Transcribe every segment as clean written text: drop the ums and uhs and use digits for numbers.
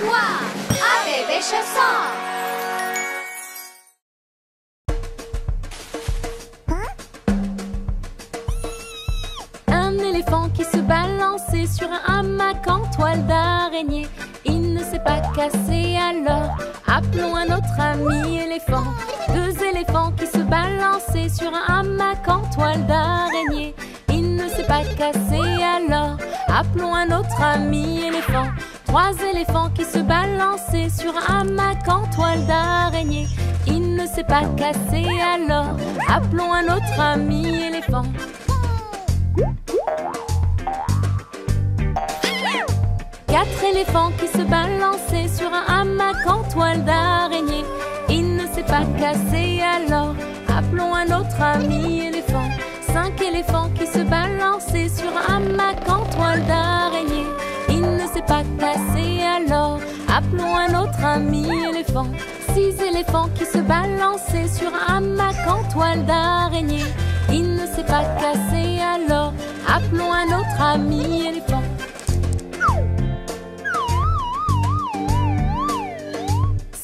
toi, un bébé chassant. Un éléphant qui se balançait sur un hamac en toile d'araignée. Il ne s'est pas cassé, alors appelons un autre ami éléphant. Deux éléphants qui se balançaient sur un hamac en toile d'araignée. Il ne s'est pas cassé, alors appelons un autre ami éléphant. Trois éléphants qui se balançaient sur un hamac en toile d'araignée. Il ne s'est pas cassé, alors appelons un autre ami éléphant. Quatre éléphants qui se balançaient sur un hamac en toile d'araignée. Il ne s'est pas cassé, alors appelons un autre ami éléphant. Cinq éléphants qui se balançaient sur un hamac en toile d'araignée. Il ne s'est pas cassé, alors appelons un autre ami éléphant. Six éléphants qui se balançaient sur un hamac en toile d'araignée. Il ne s'est pas cassé, alors appelons un autre ami éléphant.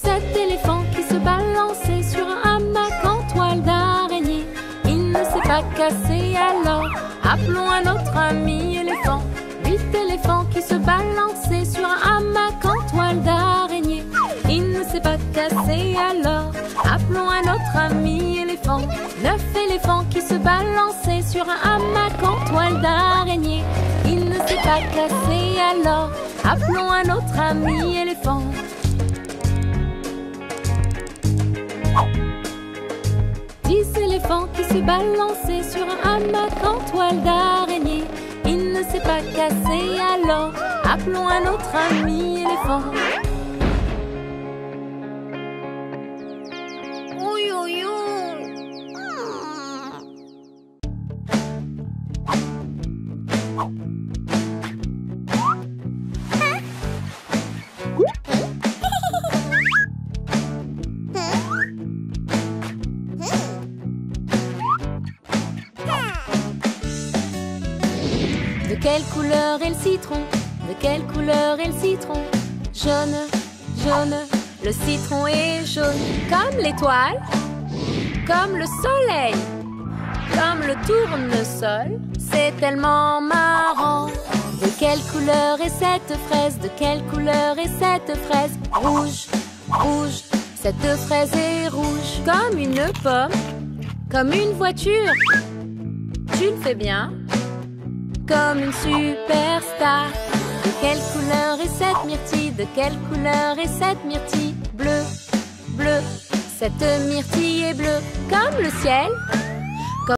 Sept éléphants qui se balançaient sur un hamac en toile d'araignée. Il ne s'est pas cassé, alors appelons un autre ami éléphant. Huit éléphants qui se balançaient sur un hamac en toile d'araignée. Il ne s'est pas cassé, alors appelons un autre ami éléphant. Neuf éléphants qui se balançaient sur un hamac en toile d'araignée. Il ne s'est pas cassé, alors appelons un autre ami éléphant. 10 éléphants qui se balançaient sur un hamac en toile d'araignée. Il ne s'est pas cassé, alors appelons un autre ami éléphant. Oui, oui, oui. De quelle couleur est le citron? De quelle couleur est le citron? Jaune, jaune, le citron est jaune. Comme l'étoile, comme le soleil, comme le tournesol. C'est tellement marrant. De quelle couleur est cette fraise? De quelle couleur est cette fraise? Rouge, rouge, cette fraise est rouge. Comme une pomme, comme une voiture. Tu le fais bien. Comme une superstar. De quelle couleur est cette myrtille? De quelle couleur est cette myrtille? Bleu, bleu, cette myrtille est bleue. Comme le ciel,